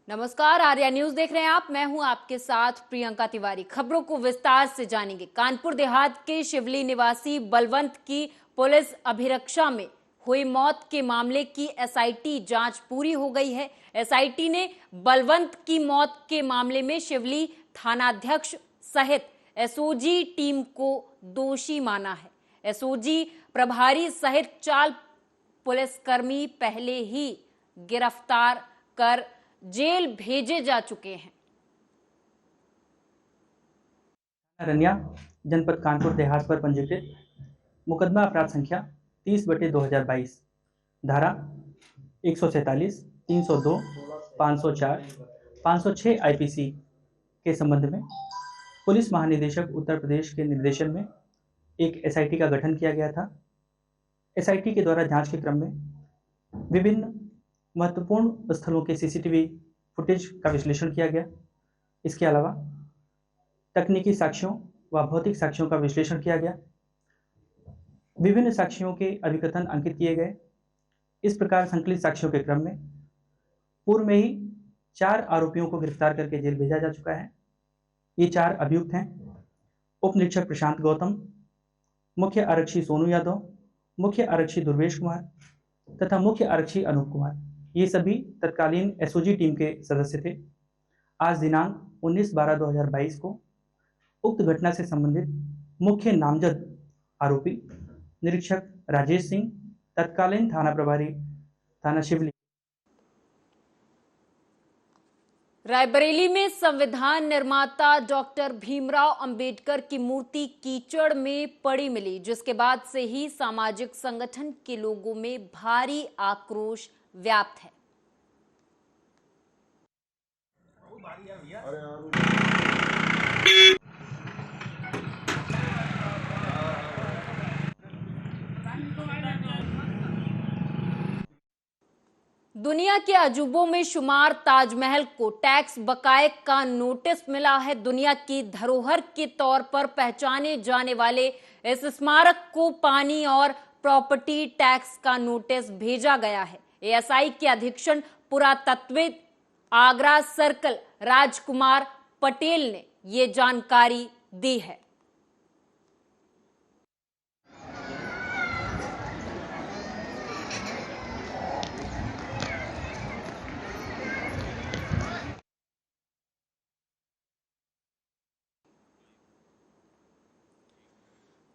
नमस्कार, आर्या न्यूज देख रहे हैं आप। मैं हूं आपके साथ प्रियंका तिवारी। खबरों को विस्तार से जानेंगे। कानपुर देहात के शिवली निवासी बलवंत की पुलिस अभिरक्षा में हुई मौत के मामले की एसआईटी जांच पूरी हो गई है। एसआईटी ने बलवंत की मौत के मामले में शिवली थानाध्यक्ष सहित एसओजी टीम को दोषी माना है। एसओजी प्रभारी सहित 4 पुलिसकर्मी पहले ही गिरफ्तार कर जेल भेजे जा चुके हैं। रनिया जनपद कानपुर देहात पर पंजीकृत मुकदमा अपराध संख्या 30/2022 धारा 147, 302, 504, 506 आईपीसी के संबंध में पुलिस महानिदेशक उत्तर प्रदेश के निर्देशन में एक एसआईटी का गठन किया गया था। एसआईटी के द्वारा जांच के क्रम में विभिन्न महत्वपूर्ण स्थलों के सीसीटीवी फुटेज का विश्लेषण किया गया। इसके अलावा तकनीकी साक्ष्यों व भौतिक साक्ष्यों का विश्लेषण किया गया। विभिन्न साक्ष्यों के अभिकथन अंकित किए गए। इस प्रकार संकलित साक्ष्यों के क्रम में पूर्व में ही 4 आरोपियों को गिरफ्तार करके जेल भेजा जा चुका है। ये 4 अभियुक्त हैं: उप निरीक्षक प्रशांत गौतम, मुख्य आरक्षी सोनू यादव, मुख्य आरक्षी दुर्वेश कुमार तथा मुख्य आरक्षी अनूप कुमार। ये सभी तत्कालीन एसओजी टीम के सदस्य थे। आज दिनांक 19/12/2022 को उक्त घटना से संबंधित मुख्य नामजद आरोपी निरीक्षक राजेश सिंह, तत्कालीन थाना प्रभारी थाना शिवली। रायबरेली में संविधान निर्माता डॉक्टर भीमराव अंबेडकर की मूर्ति कीचड़ में पड़ी मिली, जिसके बाद से ही सामाजिक संगठन के लोगों में भारी आक्रोश व्याप्त है। दुनिया के अजूबों में शुमार ताजमहल को टैक्स बकाये का नोटिस मिला है। दुनिया की धरोहर के तौर पर पहचाने जाने वाले इस स्मारक को पानी और प्रॉपर्टी टैक्स का नोटिस भेजा गया है। एएसआई के अधीक्षण पुरातत्वविद आगरा सर्कल राजकुमार पटेल ने ये जानकारी दी है।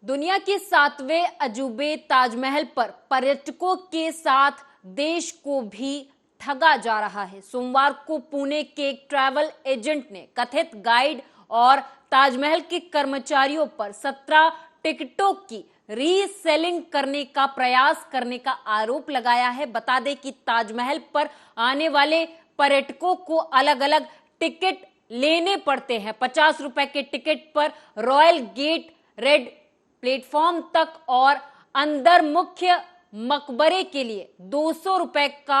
दुनिया के 7वें अजूबे ताजमहल पर पर्यटकों के साथ देश को भी ठगा जा रहा है। सोमवार को पुणे के एक ट्रैवल एजेंट ने कथित गाइड और ताजमहल के कर्मचारियों पर 17 टिकटों की रीसेलिंग करने का प्रयास करने का आरोप लगाया है। बता दें कि ताजमहल पर आने वाले पर्यटकों को अलग अलग टिकट लेने पड़ते हैं। 50 रुपए के टिकट पर रॉयल गेट रेड प्लेटफॉर्म तक और अंदर मुख्य मकबरे के लिए 200 रुपए का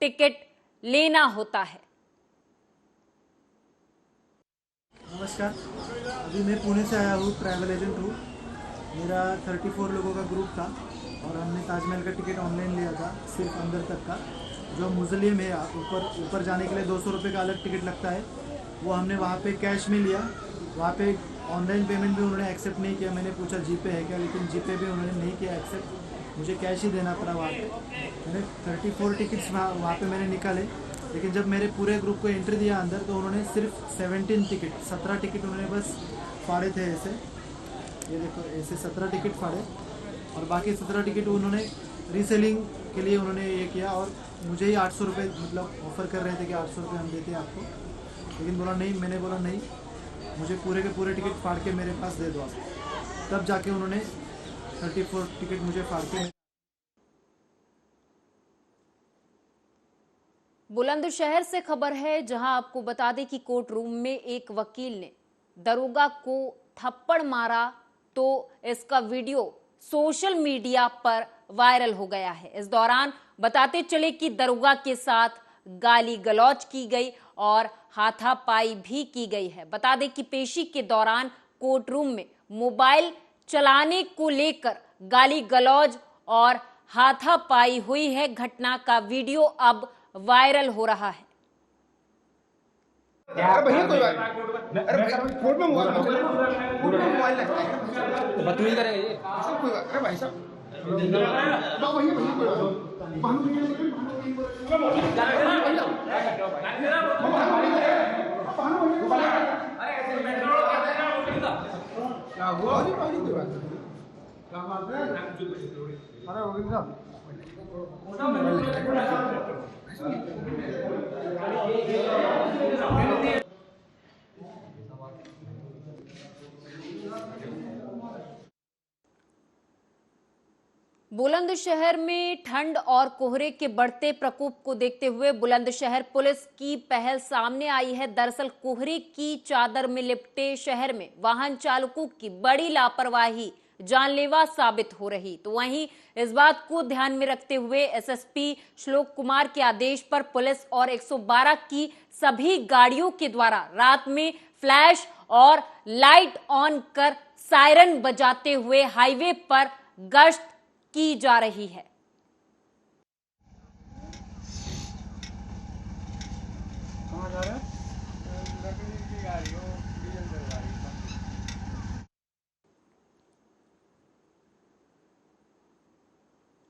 टिकट लेना होता है। नमस्कार, अभी मैं पुणे से आया हूँ, ट्रैवल एजेंट हूँ। मेरा 34 लोगों का ग्रुप था और हमने ताजमहल का टिकट ऑनलाइन लिया था, सिर्फ अंदर तक का। जो म्यूजियम है ऊपर जाने के लिए 200 रुपये का अलग टिकट लगता है, वो हमने वहाँ पे कैश में लिया। वहाँ पे ऑनलाइन पेमेंट भी उन्होंने एक्सेप्ट नहीं किया। मैंने पूछा जीपे है क्या, लेकिन जीपे भी उन्होंने नहीं किया एक्सेप्ट। मुझे कैश ही देना पड़ा वहाँ पे। मैंने 34 टिकट्स वहाँ पे मैंने निकाले, लेकिन जब मेरे पूरे ग्रुप को एंट्री दिया अंदर तो उन्होंने सिर्फ 17 टिकट उन्होंने बस फाड़े थे ऐसे। ये देखो, ऐसे 17 टिकट फाड़े और बाकी 17 टिकट उन्होंने रीसेलिंग के लिए उन्होंने ये किया। और मुझे ही 800 रुपये मतलब ऑफ़र कर रहे थे कि 800 रुपये हम देते हैं आपको, लेकिन बोला नहीं। मैंने बोला नहीं, मुझे पूरे के पूरे टिकट फाड़ के मेरे पास दे दो आप। तब जाके उन्होंने 34 टिकट मुझे फाड़ के। बुलंदशहर से खबर है, जहां आपको बता दें कि कोर्ट रूम में एक वकील ने दरोगा को थप्पड़ मारा तो इसका वीडियो सोशल मीडिया पर वायरल हो गया है। इस दौरान बताते चले कि दरोगा के साथ गाली गलौज की गई और हाथापाई भी की गई है। बता दें कि पेशी के दौरान कोर्ट रूम में मोबाइल चलाने को लेकर गाली गलौज और हाथापाई हुई है। घटना का वीडियो अब वायरल हो रहा है। अरे भैया कोई बात नहीं, अरे भैया कोर्ट में मोबाइल लगता है, तो बदतमीजी करेगा ये। सब कोई बात, अरे भाई साहब भैया भैया कोई बात बुलंदशहर में ठंड और कोहरे के बढ़ते प्रकोप को देखते हुए बुलंदशहर पुलिस की पहल सामने आई है। दरअसल कोहरे की चादर में लिपटे शहर में वाहन चालकों की बड़ी लापरवाही जानलेवा साबित हो रही। तो वहीं इस बात को ध्यान में रखते हुए एसएसपी श्लोक कुमार के आदेश पर पुलिस और 112 की सभी गाड़ियों के द्वारा रात में फ्लैश और लाइट ऑन कर सायरन बजाते हुए हाईवे पर गश्त की जा रही है।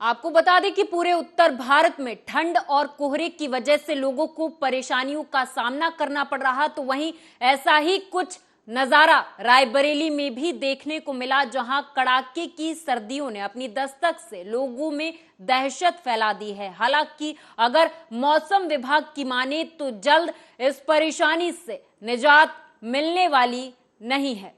आपको बता दें कि पूरे उत्तर भारत में ठंड और कोहरे की वजह से लोगों को परेशानियों का सामना करना पड़ रहा, तो वहीं ऐसा ही कुछ नजारा रायबरेली में भी देखने को मिला, जहां कड़ाके की सर्दियों ने अपनी दस्तक से लोगों में दहशत फैला दी है। हालांकि अगर मौसम विभाग की माने तो जल्द इस परेशानी से निजात मिलने वाली नहीं है।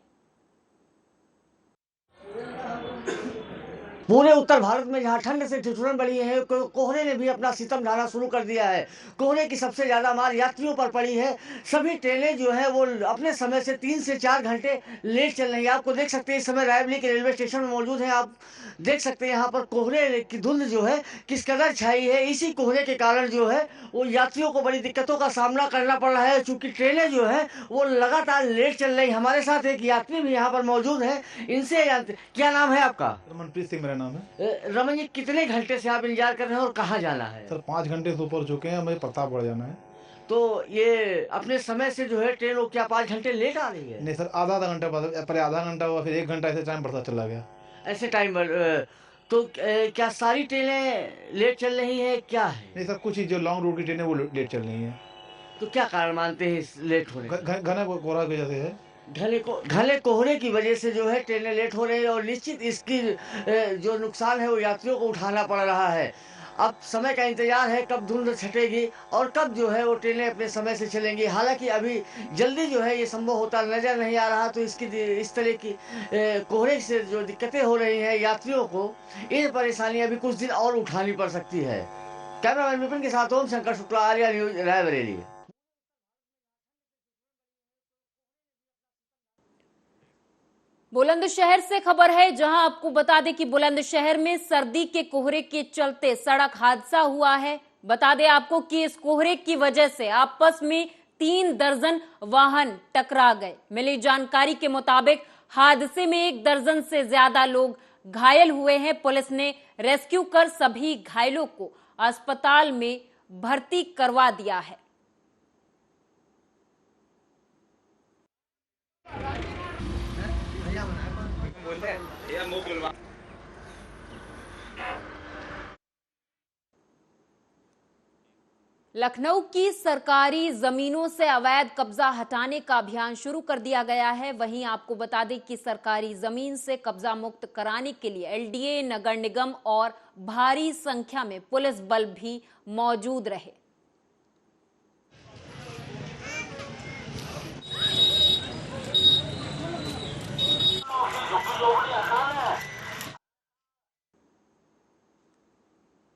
पूरे उत्तर भारत में जहां ठंड से ठिठुरन बढ़ी है, कोहरे ने भी अपना सितम ढाना शुरू कर दिया है। कोहरे की सबसे ज्यादा मार यात्रियों पर पड़ी है। सभी ट्रेनें जो है वो अपने समय से 3 से 4 घंटे लेट चल रही है। आपको देख सकते हैं इस समय रायबरेली के रेलवे स्टेशन में मौजूद हैं। आप देख सकते हैं यहाँ पर कोहरे की धुंध जो है किस कदर छाई है। इसी कोहरे के कारण जो है वो यात्रियों को बड़ी दिक्कतों का सामना करना पड़ रहा है, चूंकि ट्रेनें जो है वो लगातार लेट चल रही। हमारे साथ एक यात्री भी यहाँ पर मौजूद है, इनसे क्या नाम है आपका? मनप्रीत सिंह मेरा नाम है। रमन जी, कितने घंटे से आप इंतजार कर रहे हैं और कहाँ जाना है? सर 5 घंटे से ऊपर हो चुके हैं, मुझे प्रतापगढ़ जाना है। तो ये अपने समय से जो है ट्रेन वो क्या 5 घंटे लेट आ रही है? नहीं सर, आधा घंटा बाद, पहले आधा घंटा हुआ, फिर 1 घंटा ऐसे टाइम बढ़ता चला गया। ऐसे टाइम तो क्या सारी ट्रेनें लेट चल रही हैं, क्या है? नहीं सर, कुछ ही जो लॉन्ग रूट की ट्रेन है वो लेट चल रही है। तो क्या कारण मानते हैं इस लेट होने का? घना कोहरा की वजह से है। घने कोहरे की वजह से जो है ट्रेनें लेट हो रही है और निश्चित इसकी जो नुकसान है वो यात्रियों को उठाना पड़ रहा है। अब समय का इंतजार है कब धुंध छटेगी और कब जो है वो ट्रेनें अपने समय से चलेंगी। हालांकि अभी जल्दी जो है ये संभव होता नजर नहीं आ रहा। तो इसकी इस तरह की कोहरे से जो दिक्कतें हो रही हैं यात्रियों को, इन परेशानियां भी कुछ दिन और उठानी पड़ सकती है। कैमरामैन विपिन के साथ ओम शंकर शुक्ला, आर्या न्यूज, रायबरेली। बुलंदशहर से खबर है, जहां आपको बता दें कि बुलंदशहर में सर्दी के कोहरे के चलते सड़क हादसा हुआ है। बता दें आपको कि इस कोहरे की वजह से आपस में 3 दर्जन वाहन टकरा गए। मिली जानकारी के मुताबिक हादसे में 1 दर्जन से ज्यादा लोग घायल हुए हैं। पुलिस ने रेस्क्यू कर सभी घायलों को अस्पताल में भर्ती करवा दिया है। लखनऊ की सरकारी जमीनों से अवैध कब्जा हटाने का अभियान शुरू कर दिया गया है। वहीं आपको बता दें कि सरकारी जमीन से कब्जा मुक्त कराने के लिए एलडीए, नगर निगम और भारी संख्या में पुलिस बल भी मौजूद रहे।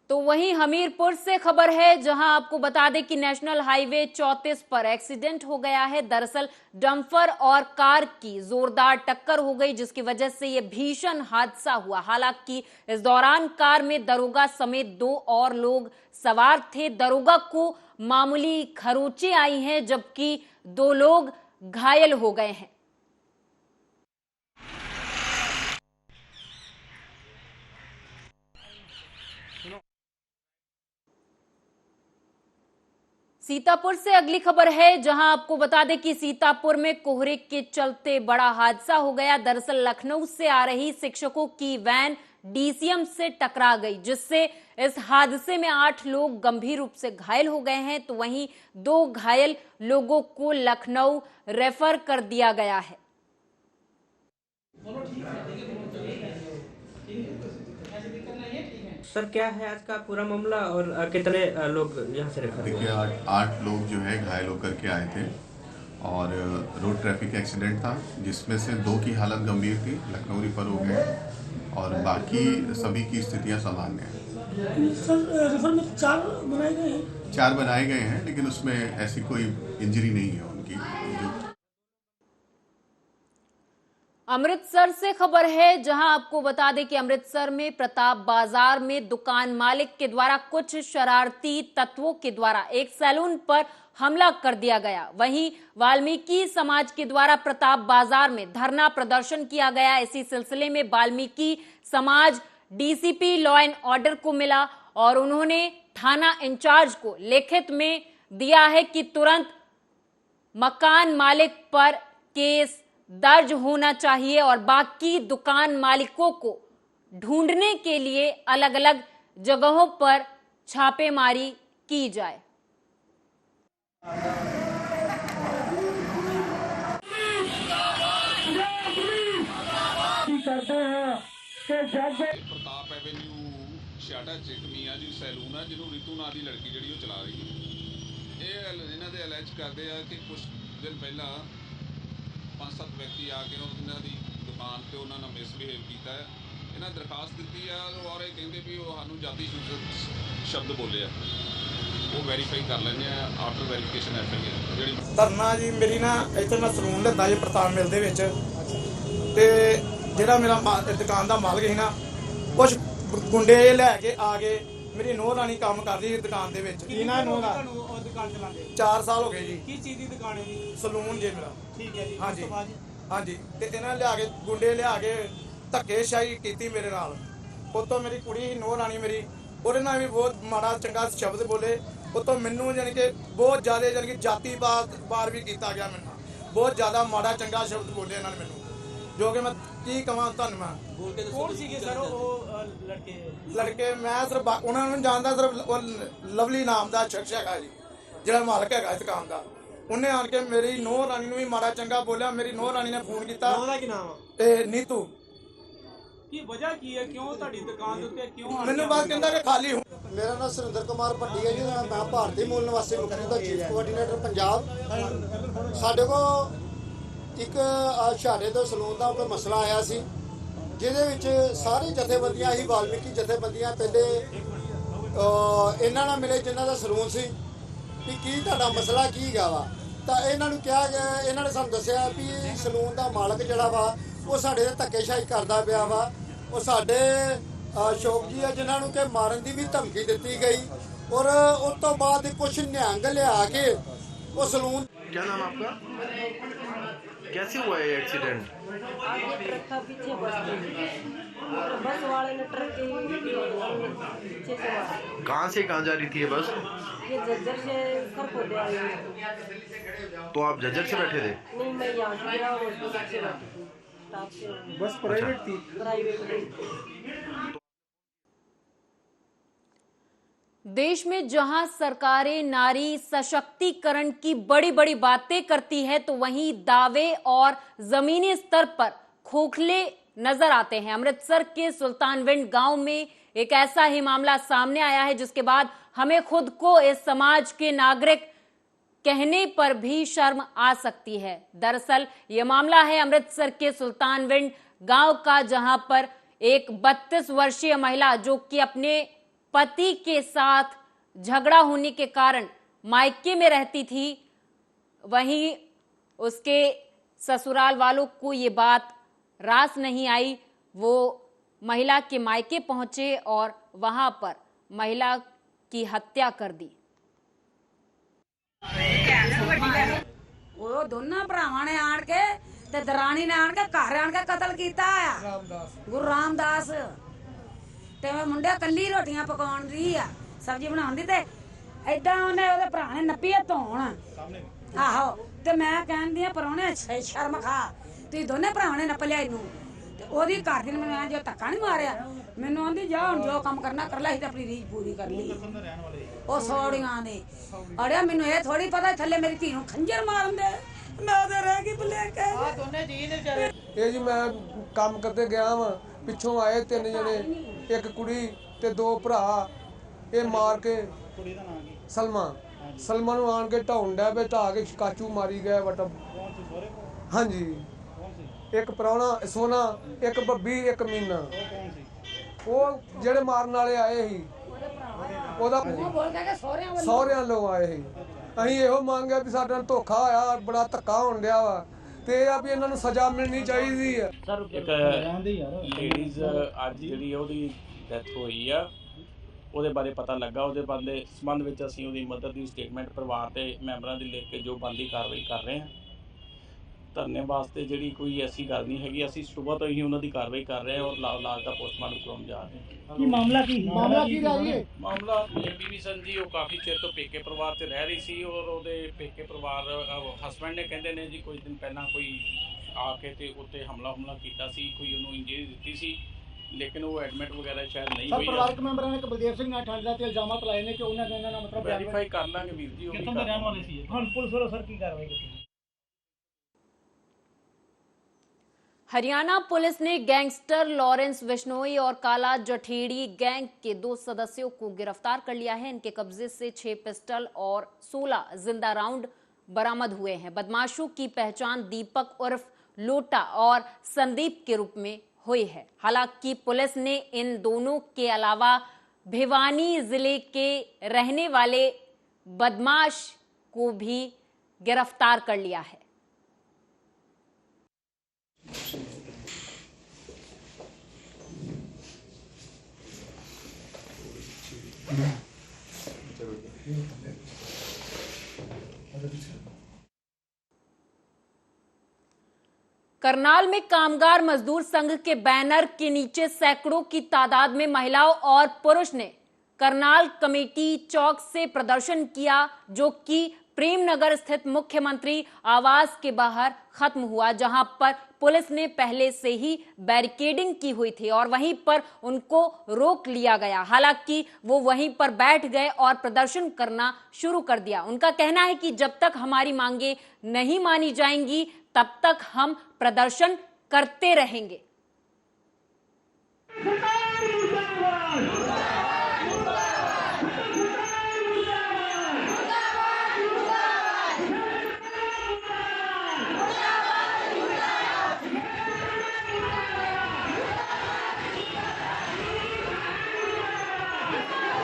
तो वहीं हमीरपुर से खबर है, जहां आपको बता दें कि नेशनल हाईवे 34 पर एक्सीडेंट हो गया है। दरअसल डंपर और कार की जोरदार टक्कर हो गई, जिसकी वजह से यह भीषण हादसा हुआ। हालांकि इस दौरान कार में दरोगा समेत 2 और लोग सवार थे। दरोगा को मामूली खरोंचें आई हैं, जबकि 2 लोग घायल हो गए हैं। सीतापुर से अगली खबर है, जहां आपको बता दें कि सीतापुर में कोहरे के चलते बड़ा हादसा हो गया। दरअसल लखनऊ से आ रही शिक्षकों की वैन डीसीएम से टकरा गई, जिससे इस हादसे में 8 लोग गंभीर रूप से घायल हो गए हैं, तो वहीं 2 घायल लोगों को लखनऊ रेफर कर दिया गया है। सर, क्या है आज का पूरा मामला और कितने लोग यहाँ से रेफर हुए? देखिए, 8 लोग जो है घायल होकर के आए थे और रोड ट्रैफिक एक्सीडेंट था, जिसमें से 2 की हालत गंभीर थी, लखनऊ रिफर हो गए और बाकी सभी की स्थितियाँ सामान्य हैं। सर, रेफर में 4 बनाए गए हैं? 4 बनाए गए हैं, लेकिन उसमें ऐसी कोई इंजरी नहीं है उनकी। अमृतसर से खबर है, जहां आपको बता दें कि अमृतसर में प्रताप बाजार में दुकान मालिक के द्वारा कुछ शरारती तत्वों के द्वारा एक सैलून पर हमला कर दिया गया। वहीं वाल्मीकि समाज के द्वारा प्रताप बाजार में धरना प्रदर्शन किया गया। इसी सिलसिले में वाल्मीकि समाज डीसीपी लॉ एंड ऑर्डर को मिला और उन्होंने थाना इंचार्ज को लिखित में दिया है कि तुरंत मकान मालिक पर केस दर्ज होना चाहिए और बाकी दुकान मालिकों को ढूंढने के लिए अलग अलग जगहों पर छापेमारी की जाए। ਪ੍ਰਤਾਪ ਐਵੇਨਿਊ ਛਾਟਾ ਚਿਕਮੀਆਂ ਜੀ ਸੈਲੂਨ ਆ, ਜਿਹਨੂੰ ਰੀਤੂ ਨਾਂ ਦੀ ਲੜਕੀ ਜਿਹੜੀ ਉਹ ਚਲਾ ਰਹੀ ਹੈ। ਇਹ ਇਹਨਾਂ ਦੇ ਅਲੈਜ ਕਰਦੇ ਆ ਕਿ ਕੁਝ ਦਿਨ ਪਹਿਲਾਂ 5-7 ਵਿਅਕਤੀ ਆ ਕੇ ਉਹਨਾਂ ਦੀ ਦੁਕਾਨ ਤੇ ਉਹਨਾਂ ਨਾਲ ਮਿਸਬਿਹੇਵ ਕੀਤਾ ਹੈ। ਇਹਨਾਂ ਦਰਖਾਸਤ ਦਿੱਤੀ ਆ ਔਰ ਇਹ ਕਹਿੰਦੇ ਵੀ ਉਹ ਸਾਨੂੰ ਜਾਤੀ ਸ਼ਬਦ ਬੋਲੇ ਆ, ਉਹ ਵੈਰੀਫਾਈ ਕਰ ਲੈਂਦੇ ਆ ਆਫਟਰ ਵੈਰੀਫਿਕੇਸ਼ਨ ਐਫਆਈਆਰ ਜਿਹੜੀ ਧਰਨਾ ਜੀ। ਮੇਰੀ ਨਾ ਇੱਥੇ ਮੈਂ ਸਲੂਨ ਲੈਂਦਾ ਜੀ ਪ੍ਰਤਾਪ ਮਿਲ ਦੇ ਵਿੱਚ, ਤੇ ਜਿਹੜਾ ਮੇਰਾ ਦੁਕਾਨ ਦਾ ਮਾਲਕ ਸੀ ਨਾ, ਕੁਝ ਗੁੰਡੇ ਲੈ ਕੇ ਆ ਗਏ। ਮੇਰੀ ਨੂੰਹ ਰਾਣੀ ਕੰਮ ਕਰਦੀ ਸੀ ਦੁਕਾਨ ਦੇ ਵਿੱਚ। ਇਹਨਾਂ ਨੂੰ ਦੁਕਾਨ ਚਲਾਉਂਦੇ 4 ਸਾਲ ਹੋ ਗਏ ਜੀ। ਕੀ ਚੀਜ਼ ਦੀ ਦੁਕਾਨ ਹੈ ਜੀ? ਸਲੂਨ ਜੀ ਮੇਰਾ। ਠੀਕ ਹੈ ਜੀ। ਹਾਂਜੀ ਹਾਂਜੀ। ਤੇ ਇਹਨਾਂ ਲਿਆ ਕੇ ਗੁੰਡੇ ਲਿਆ ਕੇ ਧੱਕੇਸ਼ਾਹੀ ਕੀਤੀ ਮੇਰੇ ਨਾਲ। ਉਤੋਂ ਮੇਰੀ ਕੁੜੀ ਨੂੰਹ ਰਾਣੀ ਮੇਰੀ, ਉਹਦੇ ਨਾਲ ਵੀ ਬਹੁਤ ਮਾੜਾ ਚੰਗਾ ਸ਼ਬਦ ਬੋਲੇ। ਉਤੋਂ ਮੈਨੂੰ ਜਾਣੀ ਕਿ ਬਹੁਤ ਜ਼ਿਆਦਾ ਜਾਣੀ ਕਿ ਜਾਤੀਵਾਦ ਵੀ ਕੀਤਾ ਗਿਆ। ਮੈਨੂੰ ਬਹੁਤ ਜ਼ਿਆਦਾ ਮਾੜਾ ਚੰਗਾ ਸ਼ਬਦ ਬੋਲੇ ਇਹਨਾਂ ਨੇ ਮੈਨੂੰ, ਜੋ ਕਿ ਮੈਂ ਕੀ ਕਹਾਂ ਤੁਹਾਨੂੰ। ਮੈਂ ਕੌਣ ਸੀਗੇ ਸਰ ਉਹ ਲੜਕੇ? ਮੈਂ ਸਿਰਫ ਉਹਨਾਂ ਨੂੰ ਜਾਣਦਾ, ਸਿਰਫ ਉਹ ਲਵਲੀ ਨਾਮ ਦਾ ਸ਼ਖਸ ਹੈਗਾ ਜੀ, ਜਿਹੜਾ ਮਾਲਕ ਹੈਗਾ ਦੁਕਾਨ ਦਾ। ਉਹਨੇ ਆਣ ਕੇ ਮੇਰੀ ਨੂੰਹ ਰਾਣੀ ਨੂੰ ਵੀ ਮਾੜਾ ਚੰਗਾ ਬੋਲਿਆ। ਮੇਰੀ ਨੂੰਹ ਰਾਣੀ ਨੇ ਫੋਨ ਕੀਤਾ। ਉਹਦਾ ਕੀ ਨਾਮ ਆ? ਨੀਤੂ। ਕੀ ਵਜ੍ਹਾ ਕੀ ਹੈ, ਕਿਉਂ ਤੁਹਾਡੀ ਦੁਕਾਨ ਦੇ ਉੱਤੇ ਕਿਉਂ? ਮੈਨੂੰ ਬਾਤ ਕਹਿੰਦਾ ਕਿ ਖਾਲੀ ਹੋ। ਮੇਰਾ ਨਾਮ ਸੁਰਿੰਦਰ ਕੁਮਾਰ ਭੱਟੀ ਹੈ ਜੀ। ਮੈਂ ਭਾਰਤੀ ਮੂਲ ਨਿਵਾਸੀ ਮੁਖੀ ਦਾ ਚੀਫ ਕੋਆਰਡੀਨੇਟਰ ਪੰਜਾਬ। ਸਾਡੇ ਕੋਲ ਇੱਕ ਛਾੜੇ ਤੋਂ ਸਲੂਨ ਦਾ ਕੋਈ ਮਸਲਾ ਆਇਆ ਸੀ, ਜਿਹਦੇ ਵਿੱਚ ਸਾਰੇ ਜਥੇਬੰਦੀਆਂ ਹੀ ਵਾਲਮੀਕੀ ਜਥੇਬੰਦੀਆਂ ਪਹਿਲੇ ਇਹਨਾਂ ਨਾਲ ਮਿਲੇ, ਜਿਨ੍ਹਾਂ ਦਾ ਸਲੂਨ ਸੀ, ਵੀ ਕੀ ਤੁਹਾਡਾ ਮਸਲਾ ਕੀ ਹੈਗਾ ਵਾ। ਤਾਂ ਇਹਨਾਂ ਨੂੰ ਕਿਹਾ ਗਿਆ, ਇਹਨਾਂ ਨੇ ਸਾਨੂੰ ਦੱਸਿਆ ਵੀ ਸਲੂਨ ਦਾ ਮਾਲਕ ਜਿਹੜਾ ਵਾ ਉਹ ਸਾਡੇ ਤੇ ਧੱਕੇਸ਼ਾਹੀ ਕਰਦਾ ਪਿਆ ਵਾ। ਉਹ ਸਾਡੇ ਸ਼ੌਕ ਜੀ ਆ, ਜਿਨ੍ਹਾਂ ਨੂੰ ਕਿ ਮਾਰਨ ਦੀ ਵੀ ਧਮਕੀ ਦਿੱਤੀ ਗਈ और उस तो बाद कुछ निहंग लिया के वो सलून। क्या नाम आपका? कैसे हुआ ये एक्सीडेंट? आगे ट्रक था, पीछे बस वाले ने ट्रक के पीछे से मारा। कहाँ से कहाँ जा रही थी ये बस? ये जज्जर से खरखोटे आ गई। तो आप जज्जर से बैठे थे? नहीं, मैं यहाँ से गिरा और उसको से बैठी थी। स्टाफ से। बस प्राइवेट थी? प्राइवेट थी। देश में जहां सरकारें नारी सशक्तिकरण की बड़ी बड़ी बातें करती है, तो वहीं दावे और जमीनी स्तर पर खोखले नजर आते हैं। अमृतसर के सुल्तानविंड गांव में एक ऐसा ही मामला सामने आया है, जिसके बाद हमें खुद को इस समाज के नागरिक कहने पर भी शर्म आ सकती है। दरअसल यह मामला है अमृतसर के सुल्तानविंड गांव का, जहां पर एक 32 वर्षीय महिला, जो कि अपने पति के साथ झगड़ा होने के कारण मायके में रहती थी, वहीं उसके ससुराल वालों को ये बात रास नहीं आई। वो महिला के मायके पहुंचे और वहां पर महिला की हत्या कर दी। वो दोनों भरावां ने आन के ते दरानी ने आन के घर आन के कतल किया है गुरु रामदास। ते मैं मुंडे कल्ली रोटियां पकाउण दी आ, सब्जी बनाउण दी ते ਐਦਾਂ ਉਹਨੇ ਉਹਦੇ ਭਰਾ ਨੇ ਨੱਪੀ ਧੋਣ ਆਹੋ ਤੇ ਮੈਂ ਕਹਿੰਦੀ ਆ ਪਰੌਣੇ ਸ਼ਰਮ ਖਾ ਤੁਸੀਂ ਦੋਨੇ ਭਰਾਵਾਂ ਨੇ ਨੱਪ ਲਿਆ ਇਹਨੂੰ ਤੇ ਉਹਦੀ ਘਰ ਦੀ ਮੈਨੂੰ ਜੋ ਧੱਕਾ ਨਹੀਂ ਮਾਰਿਆ ਮੈਨੂੰ ਆਂਦੀ ਜਾ ਹੁਣ ਜੋ ਕੰਮ ਕਰਨਾ ਕਰ ਲੈ, ਅਸੀਂ ਤਾਂ ਆਪਣੀ ਰੀਝ ਪੂਰੀ ਕਰ ਲਈ। ਉਹ ਸੋੜੀਆਂ ਦੇ ਅੜਿਆ ਮੈਨੂੰ ਇਹ ਥੋੜੀ ਪਤਾ ਥੱਲੇ ਮੇਰੀ ਧੀ ਨੂੰ ਖੰਜਰ ਮਾਰਨ ਦੇ ਮੈਂ ਉਹਦੇ ਰਹਿ ਗਈ ਬਲੇਕੇ ਆ ਦੋਨੇ ਜੀ ਨੇ ਵਿਚਾਰੇ। ਇਹ ਜੀ ਮੈਂ ਕੰਮ ਕਰਦੇ ਗਿਆ ਵਾਂ, ਪਿੱਛੋਂ ਆਏ 3 ਜਣੇ, ਇੱਕ ਕੁੜੀ ਤੇ 2 ਭਰਾ, ਇਹ ਮਾਰ ਕੇ ਕੁੜੀ ਦਾ ਨਾਮ ਕੀ ਸਲਮਾ ਨੂੰ ਆਣ ਕੇ ਢਾਉਣ ਡਿਆ ਪਏ, ਢਾ ਕੇ ਕਾਚੂ ਮਾਰੀ ਗਏ ਵਟ। ਹਾਂਜੀ ਇੱਕ ਪ੍ਰਾਹੁਣਾ ਸੋਨਾ, ਇੱਕ ਬੱਬੀ, ਇੱਕ ਮੀਨਾ। ਉਹ ਜਿਹੜੇ ਮਾਰਨ ਵਾਲੇ ਆਏ ਸੀ ਉਹਦਾ ਸਹੁਰਿਆਂ ਲੋਕ ਆਏ ਸੀ। ਅਸੀਂ ਇਹੋ ਮੰਗਿਆ ਵੀ ਸਾਡੇ ਨਾਲ ਧੋਖਾ ਹੋਇਆ, ਬੜਾ ਧੱਕਾ ਹੋਣ ਡਿਆ ਵਾ ਤੇ ਇਹ ਆ ਵੀ ਇਹਨਾਂ ਨੂੰ ਸਜ਼ਾ ਮਿਲਣੀ ਚਾਹੀਦੀ ਆ। ਇੱਕ ਲੇਡੀਜ਼ ਅੱਜ ਜਿਹੜੀ ਉਹਦੀ ਡੈਥ ਹੋਈ ਆ, ਉਹਦੇ ਬਾਰੇ ਪਤਾ ਲੱਗਾ। ਉਹਦੇ ਬੰਦੇ ਸੰਬੰਧ ਵਿੱਚ ਅਸੀਂ ਉਹਦੀ ਮਦਰ ਦੀ ਸਟੇਟਮੈਂਟ ਪਰਿਵਾਰ ਦੇ ਮੈਂਬਰਾਂ ਦੀ ਲਿਖ ਕੇ ਜੋ ਬਣਦੀ ਕਾਰਵਾਈ ਕਰ ਰਹੇ ਹਾਂ। ਧਰਨੇ ਵਾਸਤੇ ਜਿਹੜੀ ਕੋਈ ਐਸੀ ਗੱਲ ਨਹੀਂ ਹੈਗੀ, ਅਸੀਂ ਸਵੇਰ ਤੋਂ ਹੀ ਉਹਨਾਂ ਦੀ ਕਾਰਵਾਈ ਕਰ ਰਹੇ ਹਾਂ ਔਰ ਲਾਸ਼ ਦਾ ਪੋਸਟਮਾਰਟਮ ਕਰਾਉਣ ਜਾ ਰਹੇ ਹਾਂ। ਕੀ ਮਾਮਲਾ ਕੀ ਮਾਮਲਾ ਬੀਬੀ ਸਨ ਜੀ, ਉਹ ਕਾਫੀ ਚਿਰ ਤੋਂ ਪੇਕੇ ਪਰਿਵਾਰ 'ਚ ਰਹਿ ਰਹੀ ਸੀ ਔਰ ਉਹਦੇ ਪੇਕੇ ਪਰਿਵਾਰ ਹਸਬੈਂਡ ਨੇ ਕਹਿੰਦੇ ਨੇ ਜੀ ਕੁਝ ਦਿਨ ਪਹਿਲਾਂ ਕੋਈ ਆ ਕੇ ਤੇ ਉੱਤੇ ਹਮਲਾ ਕੀਤਾ ਸੀ, ਕੋਈ ਉਹਨੂੰ ਇੰਜਰੀ ਦਿੱਤੀ ਸੀ, ਲੇਕਿਨ ਉਹ ਐਡਮਿਟ ਵਗੈਰਾ ਸ਼ਾਇਦ ਨਹੀਂ ਹੋਈ। ਪਰਿਵਾਰਕ ਮੈਂਬਰਾਂ ਨੇ ਬਲਦੇਵ ਸਿੰਘ ਨਾਲ ਠਾਣੇ ਤੇ ਇਲਜ਼ਾਮਾਤ ਲਾਏ ਨੇ ਕਿ ਉਹਨਾਂ ਦੇ ਨਾਲ ਮਤਲਬ ਵੈਰੀਫਾਈ ਕਰ ਲਾਂਗੇ ਵੀਰ ਜੀ। ਕਿੱਥੋਂ ਦੇ ਰਹਿਣ ਵਾਲੇ ਸੀ? ਹੁਣ ਪੁਲਿਸ ਵੱਲੋਂ ਸਰ ਕੀ ਕਾਰਵਾਈ ਕੀਤੀ? हरियाणा पुलिस ने गैंगस्टर लॉरेंस बिश्नोई और काला जठेड़ी गैंग के 2 सदस्यों को गिरफ्तार कर लिया है। इनके कब्जे से 6 पिस्टल और 16 जिंदा राउंड बरामद हुए हैं। बदमाशों की पहचान दीपक उर्फ लोटा और संदीप के रूप में हुई है। हालांकि पुलिस ने इन दोनों के अलावा भिवानी जिले के रहने वाले बदमाश को भी गिरफ्तार कर लिया है। करनाल में कामगार मजदूर संघ के बैनर के नीचे सैकड़ों की तादाद में महिलाओं और पुरुष ने करनाल कमेटी चौक से प्रदर्शन किया, जो कि प्रेमनगर स्थित मुख्यमंत्री आवास के बाहर खत्म हुआ, जहां पर पुलिस ने पहले से ही बैरिकेडिंग की हुई थी और वहीं पर उनको रोक लिया गया। हालांकि वो वहीं पर बैठ गए और प्रदर्शन करना शुरू कर दिया। उनका कहना है कि जब तक हमारी मांगे नहीं मानी जाएंगी तब तक हम प्रदर्शन करते रहेंगे।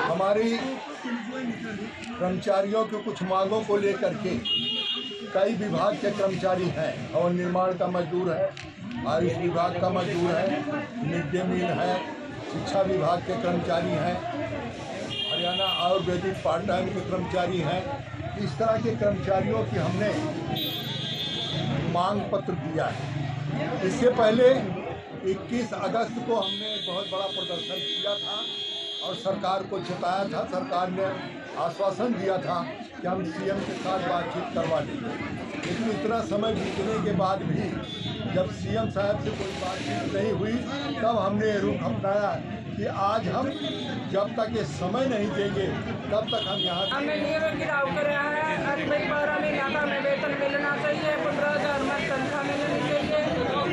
हमारी कर्मचारियों की कुछ मांगों को लेकर के कई विभाग के कर्मचारी हैं। भवन निर्माण का मजदूर है, आयुष विभाग का मजदूर है, मिड डे मील है, शिक्षा विभाग के कर्मचारी हैं, हरियाणा आयुर्वेदिक पार्ट टाइम के कर्मचारी हैं। इस तरह के कर्मचारियों की हमने मांग पत्र दिया है। इससे पहले 21 अगस्त को हमने बहुत बड़ा प्रदर्शन किया था और सरकार को चेताया था। सरकार ने आश्वासन दिया था कि हम सीएम के साथ बातचीत करवा लेंगे, लेकिन इतना समय बीतने के बाद भी जब सीएम साहब से कोई बातचीत नहीं हुई, तब हमने रुख अपनाया कि आज हम जब तक ये समय नहीं देंगे तब तक हम यहाँ हमने नियम गिराव कर रहा है। अभी भाई 12 महीना का हमें वेतन मिलना चाहिए, 15,000 में तनख्वाह मिलनी चाहिए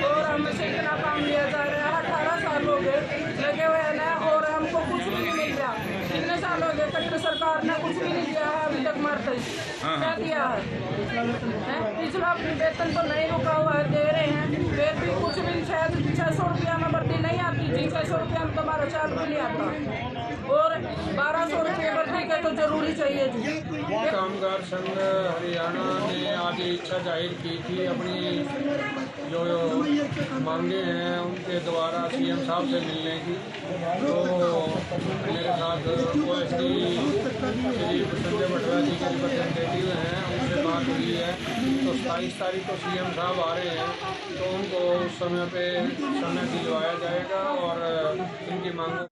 और हमसे इतना काम लिया जा रहा है। 18 साल हो गए लगे हुए हैं और हमको कुछ भी नहीं मिल रहा। कितने साल हो गए कट्टर सरकार ने कुछ भी नहीं दिया है अभी तक। मरते क्या दिया है? पिछला वेतन तो नहीं रुका हुआ है, दे रहे हैं फिर भी कुछ भी। शायद 600 रुपया में भर्ती नहीं आती थी, 600 रुपया में तुम्हारा चार्ज भी नहीं आता और 1200 रुपये भर्ती का तो जरूरी चाहिए जी। कामगार संघ हरियाणा ने आज इच्छा जाहिर की थी अपनी जो मांगे हैं उनके द्वारा सीएम साहब से मिलने की। तो मेरे साथ OSD श्री संजय भटरा जी के रिप्रेजेंटेटिव हैं, उनसे बात हुई है। तो 27 तारीख को सीएम साहब आ रहे हैं, तो उनको उस समय पे समय दिलवाया जाएगा और इनकी मांगों।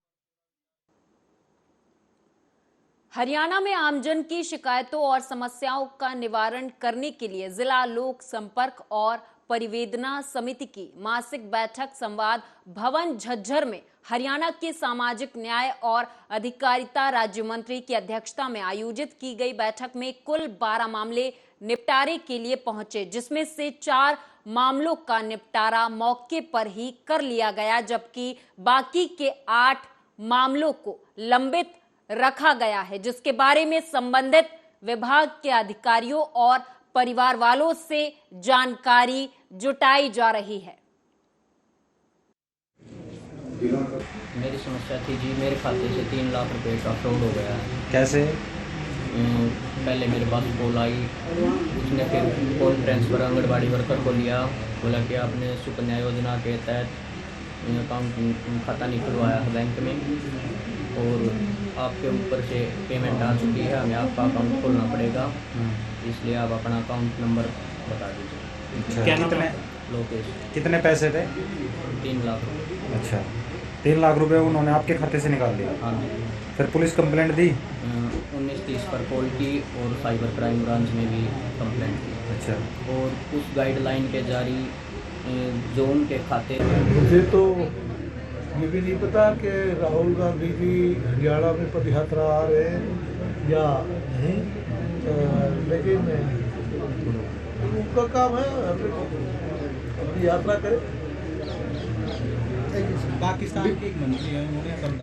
हरियाणा में आमजन की शिकायतों और समस्याओं का निवारण करने के लिए जिला लोक संपर्क और परिवेदना समिति की मासिक बैठक संवाद भवन झज्जर में हरियाणा के सामाजिक न्याय और अधिकारिता राज्य मंत्री की अध्यक्षता में आयोजित की गई बैठक में कुल 12 मामले निपटारे के लिए पहुंचे, जिसमें से 4 मामलों का निपटारा मौके पर ही कर लिया गया, जबकि बाकी के 8 मामलों को लंबित रखा गया है, जिसके बारे में संबंधित विभाग के अधिकारियों और परिवार वालों से जानकारी जुटाई जा रही है। मेरी समस्या थी जी, मेरे खाते से 3 लाख रुपए का फ्रॉड हो गया है। कैसे? पहले मेरे पास कॉल आई, उसने फिर कॉल ट्रांसफर आंगनबाड़ी वर्कर को लिया, बोला कि आपने सुकन्या योजना के तहत अकाउंट खाता नहीं खुलवाया है बैंक में और आपके ऊपर से पेमेंट आ चुकी है, हमें आपका अकाउंट खोलना पड़ेगा, इसलिए आप अपना अकाउंट नंबर बता दीजिए। क्या कितने लोकेश। कितने पैसे थे? 3 लाख रुपये। अच्छा, 3 लाख रुपए उन्होंने आपके खाते से निकाल लिया? हाँ। फिर पुलिस कंप्लेंट दी? 1930 पर कॉल की और साइबर क्राइम ब्रांच में भी कंप्लेंट की। अच्छा। और उस गाइडलाइन के जारी जोन के खाते। मुझे तो ये भी नहीं पता कि राहुल गांधी जी हरियाणा में पदयात्रा आ रहे हैं या नहीं, लेकिन उनका काम है अपनी यात्रा करें। पाकिस्तान के एक मंत्री हैं, उन्होंने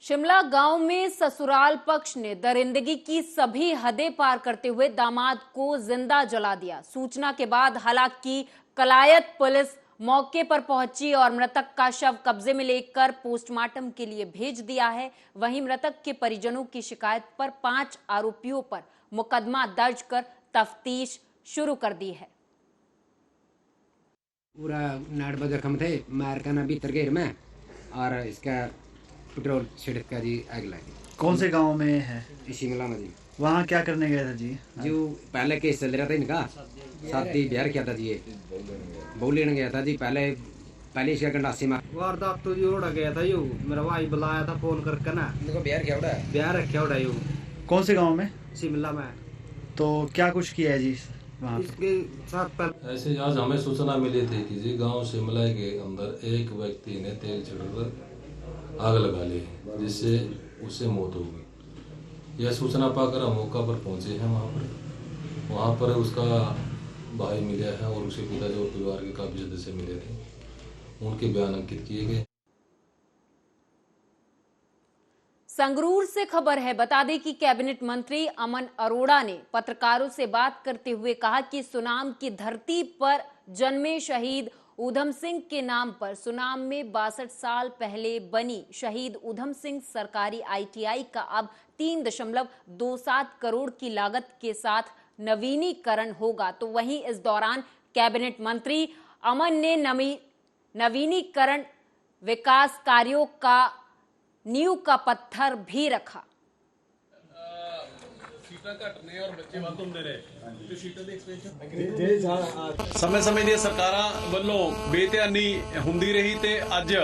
शिमला गांव में ससुराल पक्ष ने दरिंदगी की सभी हदें पार करते हुए दामाद को जिंदा जला दिया। सूचना के बाद हालांकि कलायत पुलिस मौके पर पहुंची और मृतक का शव कब्जे में लेकर पोस्टमार्टम के लिए भेज दिया है। वहीं मृतक के परिजनों की शिकायत पर 5 आरोपियों पर मुकदमा दर्ज कर तफ्तीश शुरू कर दी है। पूरा नाट बजे कम थे, मार का ना भीतर घेर में और इसका पेट्रोल छिड़क का जी आग लगी। कौन से गांव में है? शिमला में जी। वहाँ क्या करने गए थे जी? जो पहले केस चल रहा था इनका, शादी ब्याह किया था जी, ये बहू लेने गया था जी। पहले इसका गंडासी मार वारदात तो जी उड़ा गया था। यू मेरा भाई बुलाया था फोन करके ना, देखो ब्याह क्या उड़ा है, ब्याह रखा उड़ा यू। कौन से गांव में? शिमला में। तो क्या कुछ किया है जी वहाँ? इसके साथ ऐसे आज हमें सूचना मिली थी कि जी गांव शिमला के अंदर एक व्यक्ति ने तेल छिड़कर आग लगा ली, जिससे उससे मौत हो गई। यह सूचना पाकर हम मौका पर पहुंचे हैं। वहाँ पर उसका भाई मिला है और उसके पिताजी और परिवार के काफी सदस्य मिले थे, उनके बयान अंकित किए गए। संगरूर से खबर है, बता दें कि कैबिनेट मंत्री अमन अरोड़ा ने पत्रकारों से बात करते हुए कहा कि सुनाम की धरती पर जन्मे शहीद ऊधम सिंह के नाम पर सुनाम में 62 साल पहले बनी शहीद ऊधम सिंह सरकारी ITI का अब 3.27 करोड़ की लागत के साथ नवीनीकरण होगा। तो वहीं इस दौरान कैबिनेट मंत्री अमन ने नवीनीकरण विकास कार्यों का नींव का पत्थर भी रखा। समय समय ਦੀਆਂ ਸਰਕਾਰਾਂ ਵੱਲੋਂ ਬੇਧਿਆਨੀ ਹੁੰਦੀ ਰਹੀ ਤੇ ਅੱਜ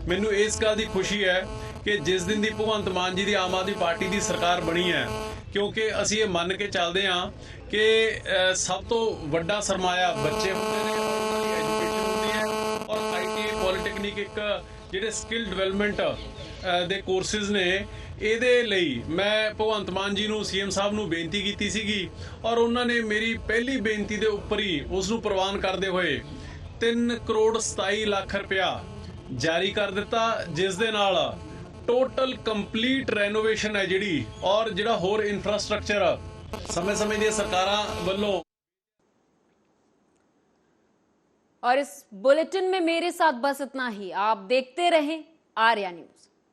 ਮੈਨੂੰ ਇਸ ਗੱਲ ਦੀ ਖੁਸ਼ੀ ਹੈ ਕਿ ਜਿਸ ਦਿਨ ਦੀ ਭਗਵੰਤ ਮਾਨ ਜੀ ਦੀ ਆਮ ਆਦਮੀ ਪਾਰਟੀ ਦੀ ਸਰਕਾਰ ਬਣੀ ਹੈ, ਕਿਉਂਕਿ ਅਸੀਂ ਇਹ ਮੰਨ ਕੇ ਚੱਲਦੇ ਹਾਂ ਕਿ ਸਭ ਤੋਂ ਵੱਡਾ ਸਰਮਾਇਆ ਬੱਚੇ ਹੁੰਦੇ ਨੇ, ਉਹਨਾਂ ਦੀ ਐਜੂਕੇਸ਼ਨ ਹੁੰਦੀ ਹੈ ਔਰ ITI ਪੋਲੀਟੈਕਨਿਕ ਇੱਕ ਜਿਹੜੇ ਸਕਿੱਲ ਡਿਵੈਲਪਮੈਂਟ ਦੇ ਕੋਰਸਿਸ ਨੇ। ਇਹਦੇ ਲਈ ਮੈਂ ਭਗਵੰਤ ਮਾਨ ਜੀ ਨੂੰ CM ਸਾਹਿਬ ਨੂੰ ਬੇਨਤੀ ਕੀਤੀ ਸੀਗੀ ਔਰ ਉਹਨਾਂ ਨੇ ਮੇਰੀ ਪਹਿਲੀ ਬੇਨਤੀ ਦੇ ਉੱਪਰ ਹੀ ਉਸ ਨੂੰ ਪ੍ਰਵਾਨ ਕਰਦੇ ਹੋਏ 3 ਕਰੋੜ 27 ਲੱਖ ਰੁਪਇਆ ਜਾਰੀ ਕਰ ਦਿੱਤਾ, ਜਿਸ ਦੇ ਨਾਲ ਟੋਟਲ ਕੰਪਲੀਟ ਰੈਨੋਵੇਸ਼ਨ ਹੈ ਜਿਹੜੀ ਔਰ ਜਿਹੜਾ ਹੋਰ ਇਨਫਰਾਸਟ੍ਰਕਚਰ समय समय ਦੀਆਂ ਸਰਕਾਰਾਂ ਵੱਲੋਂ। और इस बुलेटिन में मेरे साथ बस इतना ही। आप देखते रहें आर्या न्यूज।